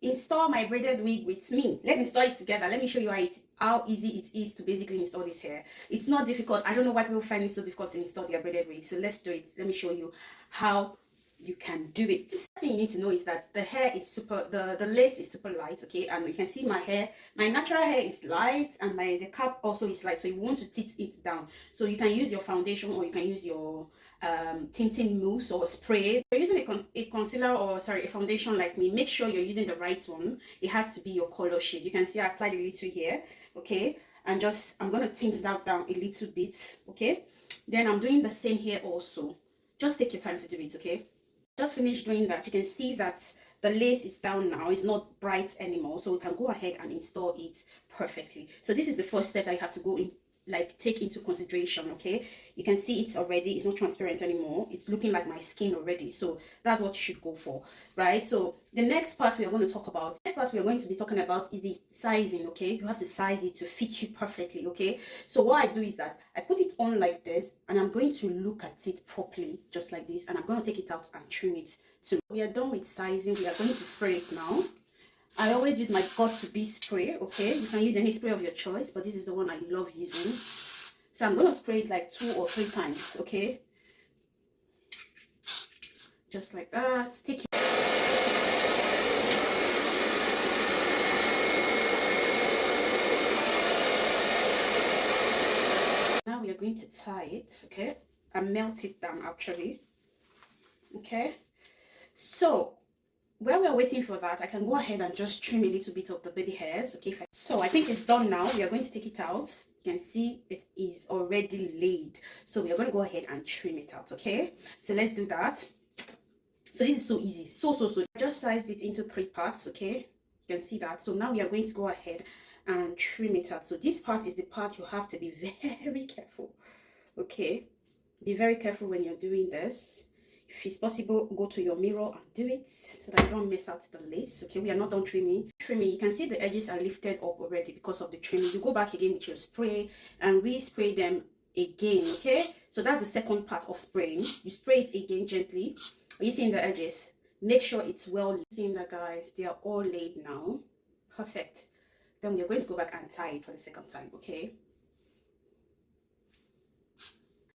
install my braided wig with me. Let's install it together. Let me show you how easy it is to basically install this hair. It's not difficult. I don't know why people find it so difficult to install their braided wig. So let's do it. Let me show you how you can do it. The first thing you need to know is that the hair is the lace is super light, okay? And you can see my hair, my natural hair is light, and the cap also is light, so you want to tint it down. So you can use your foundation, or you can use your tinting mousse or spray. If you're using a concealer, or sorry, a foundation like me, make sure you're using the right one. It has to be your color shade. You can see I applied a little here, okay? And I'm gonna tint that down a little bit, okay? Then I'm doing the same here also. Just take your time to do it, okay? Just finished doing that. You can see that the lace is down now. It's not bright anymore, so we can go ahead and install it perfectly. So this is the first step that you have to go in, like, take into consideration, okay? You can see it's already, it's not transparent anymore. It's looking like my skin already. So that's what you should go for, right? So the next part we are going to talk about, is the sizing, okay? You have to size it to fit you perfectly, okay? So what I do is that I put it on like this, and I'm going to look at it properly, just like this, and I'm going to take it out and trim it too. We are done with sizing. We are going to spray it now. I always use my got2be spray, okay? You can use any spray of your choice, but this is the one I love using. So I'm going to spray it like 2 or 3 times, okay? Just like that. Stick it. Now we are going to tie it, okay? And melt it down, actually. Okay? So while we're waiting for that, I can go ahead and just trim a little bit of the baby hairs, okay? So I think it's done now. We are going to take it out. You can see it is already laid. So we are going to go ahead and trim it out, okay? So let's do that. So this is so easy. So. I just sized it into 3 parts, okay? You can see that. So now we are going to go ahead and trim it out. So this part is the part you have to be very careful, okay? Be very careful when you're doing this. If it's possible, go to your mirror and do it so that you don't mess out the lace, okay? We are not done trimming. You can see the edges are lifted up already because of the trimming. You go back again with your spray and re-spray them again, okay? So that's the second part of spraying. You spray it again gently. Are you seeing the edges? Make sure it's well laid. Seeing that, guys, they are all laid now. Perfect. Then we are going to go back and tie it for the second time, okay?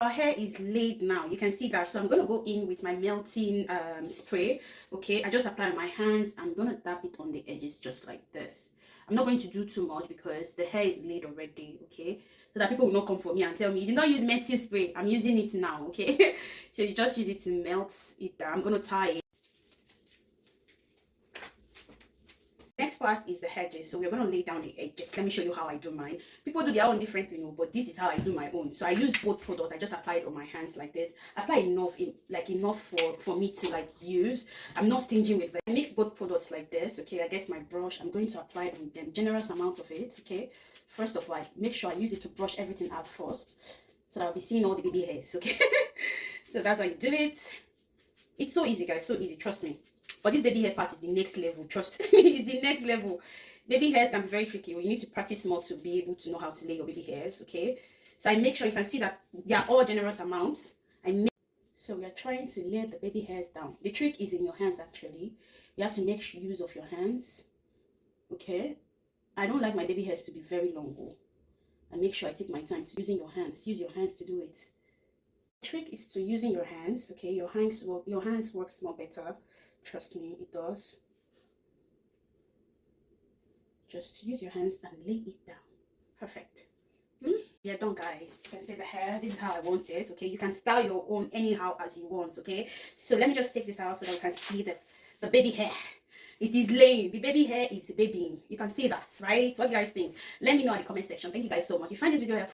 Our hair is laid now. You can see that. So I'm going to go in with my melting spray, okay? I just apply on my hands. I'm going to dab it on the edges just like this. I'm not going to do too much because the hair is laid already, okay? So that people will not come for me and tell me, you did not use melting spray. I'm using it now, okay? So you just use it to melt it down. I'm going to tie it. Next part is the edges. So we're going to lay down the edges. Let me show you how I do mine. People do their own differently, you know, but this is how I do my own. So I use both products. I just apply it on my hands like this. Apply enough for me to like use. I'm not stingy with them. I mix both products like this, okay? I get my brush. I'm going to apply on them generous amount of it, okay? First of all, I make sure I use it to brush everything out first, so that I'll be seeing all the baby hairs, okay? So that's how you do it. It's so easy, guys, so easy, trust me. But this baby hair part is the next level, trust me. It's the next level. Baby hairs can be very tricky. You need to practice more to be able to know how to lay your baby hairs, okay? So I make sure you can see that they are all generous amounts. So we are trying to lay the baby hairs down. The trick is in your hands, actually. You have to make use of your hands, okay? I don't like my baby hairs to be very long, though. I make sure I take my time to using your hands. Use your hands to do it. The trick is to using your hands, okay? Your hands works more better. Trust me, it does. Just use your hands and lay it down. Perfect. We are done, guys. You can see the hair. This is how I want it, okay? You can style your own anyhow as you want, okay? So let me just take this out so that you can see the baby hair. It is laying. The baby hair is babying. You can see that, right? What do you guys think? Let me know in the comment section. Thank you guys so much. If you find this video helpful,